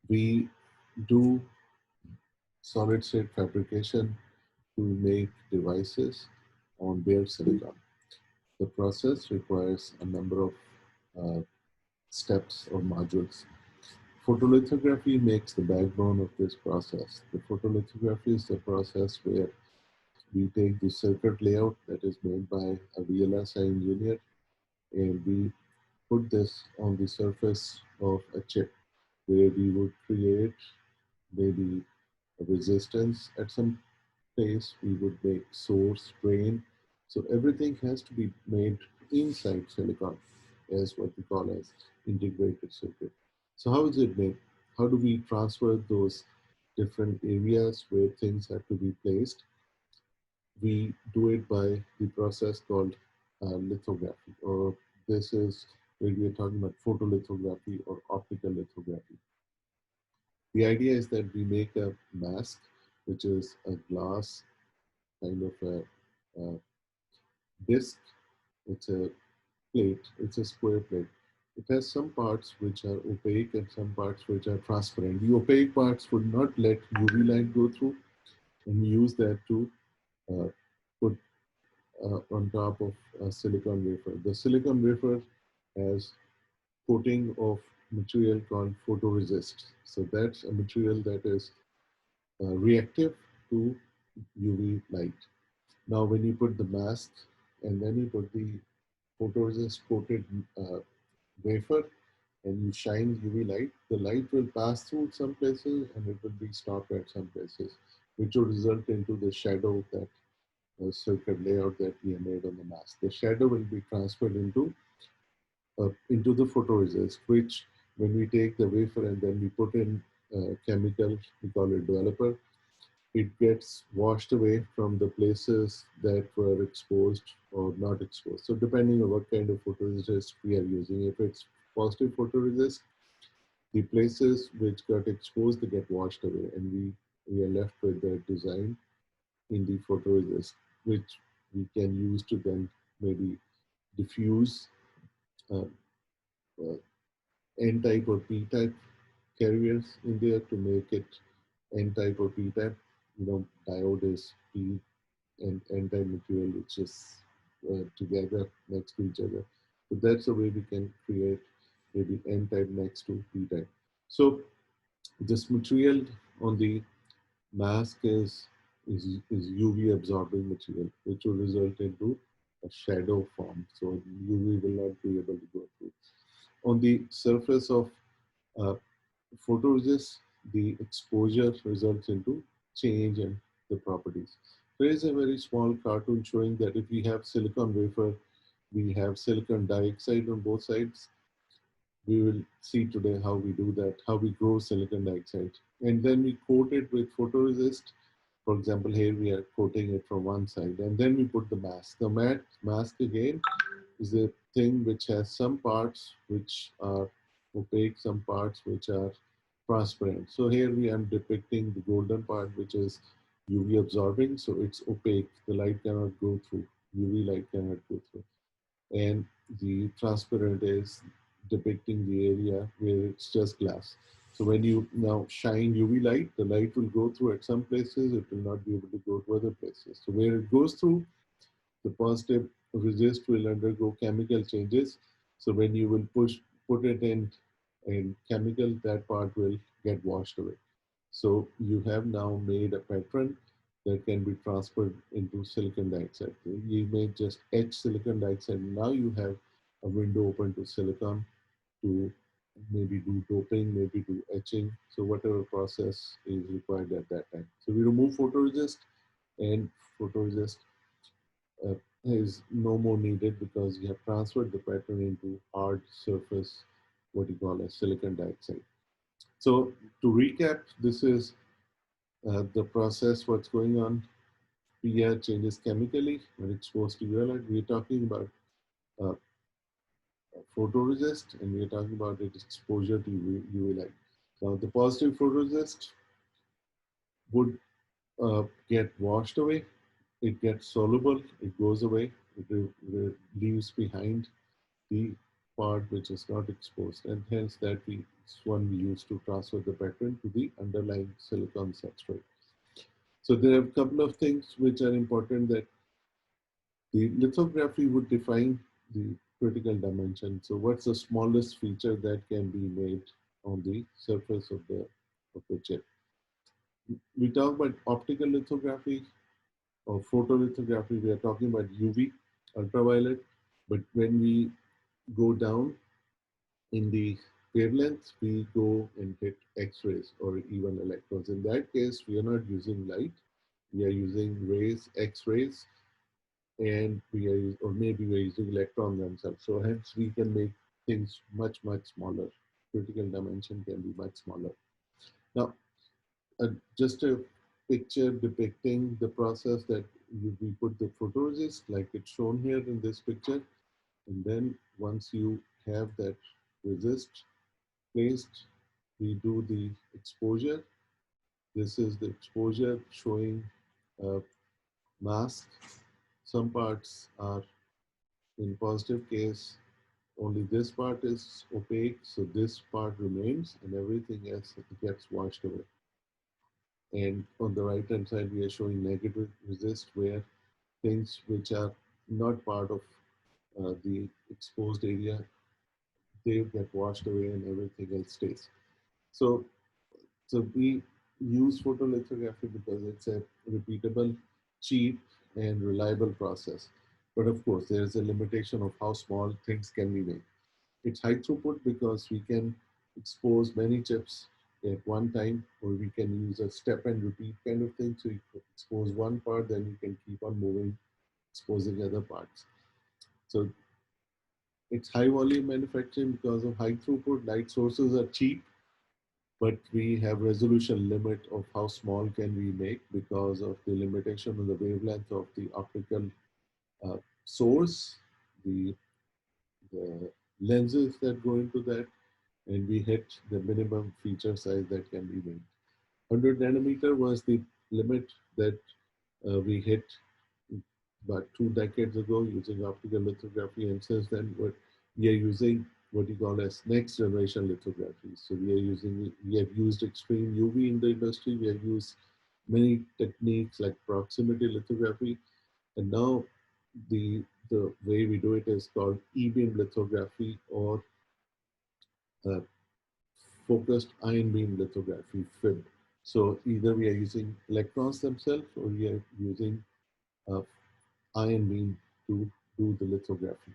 We do solid state fabrication to make devices on bare silicon. The process requires a number of uh, steps or modules. Photolithography makes the backbone of this process. The photolithography is the process where we take the circuit layout that is made by a VLSI engineer and we put this on the surface of a chip where we would create maybe a resistance at some place, we would make source, drain. So everything has to be made inside silicon as what we call as integrated circuit. So how is it made? How do we transfer those different areas where things have to be placed? We do it by the process called lithography, or this is where we are talking about photolithography or optical lithography. The idea is that we make a mask, which is a glass kind of a disc. It's a plate, it's a square plate. It has some parts which are opaque and some parts which are transparent. The opaque parts would not let UV light go through, and we use that to uh, put on top of a silicon wafer. The silicon wafer has coating of material called photoresist. So that's a material that is reactive to UV light. Now, when you put the mask and then you put the photoresist coated wafer and you shine UV light, the light will pass through some places and it will be stopped at some places, which will result into the shadow that circuit layout that we have made on the mask. The shadow will be transferred into the photoresist, which when we take the wafer and then we put in chemical, we call it developer, it gets washed away from the places that were exposed or not exposed. So depending on what kind of photoresist we are using, if it's positive photoresist, the places which got exposed, they get washed away and we are left with the design in the photoresist, which we can use to then maybe diffuse uh, uh, N-type or P-type carriers in there to make it N-type or P-type. You know, diode is P and N-type material, which is together next to each other. So that's the way we can create maybe N-type next to P-type. So this material on the mask is UV absorbing material, which will result into a shadow form. So UV will not be able to go through. On the surface of uh, photoresist, the exposure results into change in the properties. There is a very small cartoon showing that if we have silicon wafer, we have silicon dioxide on both sides. We will see today how we do that, how we grow silicon dioxide. And then we coat it with photoresist. For example, here we are coating it from one side, and then we put the mask. The mask again is a thing which has some parts which are opaque, some parts which are transparent. So here we am depicting the golden part, which is UV absorbing, so it's opaque. The light cannot go through. UV light cannot go through. And the transparent is depicting the area where it's just glass. So when you now shine UV light, the light will go through at some places, it will not be able to go to other places. So where it goes through, the positive resist will undergo chemical changes. So when you will put it in chemical, that part will get washed away. So you have now made a pattern that can be transferred into silicon dioxide. You may just etch silicon dioxide. Now you have a window open to silicon to maybe do doping, maybe do etching. So whatever process is required at that time. So we remove photoresist and photoresist uh, is no more needed because you have transferred the pattern into hard surface, what you call as silicon dioxide. So to recap, this is the process, what's going on. PR changes chemically when exposed to UV light. We're talking about uh, photoresist and we're talking about its exposure to UV light. Now the positive photoresist would get washed away. It gets soluble, it goes away, it leaves behind the part which is not exposed, and hence that is one we use to transfer the pattern to the underlying silicon substrate. So there are a couple of things which are important, that the lithography would define the critical dimension. So what's the smallest feature that can be made on the surface of the chip? We talk about optical lithography or photolithography. We are talking about UV, ultraviolet, but when we go down in the wavelength, we go and hit X-rays or even electrons. In that case, we are not using light. We are using rays, X-rays, and or maybe we are using electrons themselves. So hence we can make things much, much smaller. Critical dimension can be much smaller. Now, just a picture depicting the process that we put the photoresist like it's shown here in this picture. And then once you have that resist placed, we do the exposure. This is the exposure showing a mask. Some parts are in positive case, only this part is opaque, so this part remains and everything else gets washed away. And on the right hand side, we are showing negative resist, where things which are not part of the exposed area, they get washed away and everything else stays. So, so we use photolithography because it's a repeatable, cheap, and reliable process. But of course, there is a limitation of how small things can be made. It's high throughput because we can expose many chips at one time, or we can use a step and repeat kind of thing. So you expose one part, then you can keep on moving, exposing other parts. So it's high volume manufacturing because of high throughput. Light sources are cheap, but we have resolution limit of how small can we make because of the limitation of the wavelength of the optical source, the, the lenses that go into that, and we hit the minimum feature size that can be made. 100 nanometer was the limit that we hit about 2 decades ago using optical lithography, and since then we are using what you call as next generation lithography. So we have used extreme UV in the industry. We have used many techniques like proximity lithography, and now the way we do it is called E-beam lithography, or uh, focused ion beam lithography, FIB. So either we are using electrons themselves, or we are using uh, ion beam to do the lithography.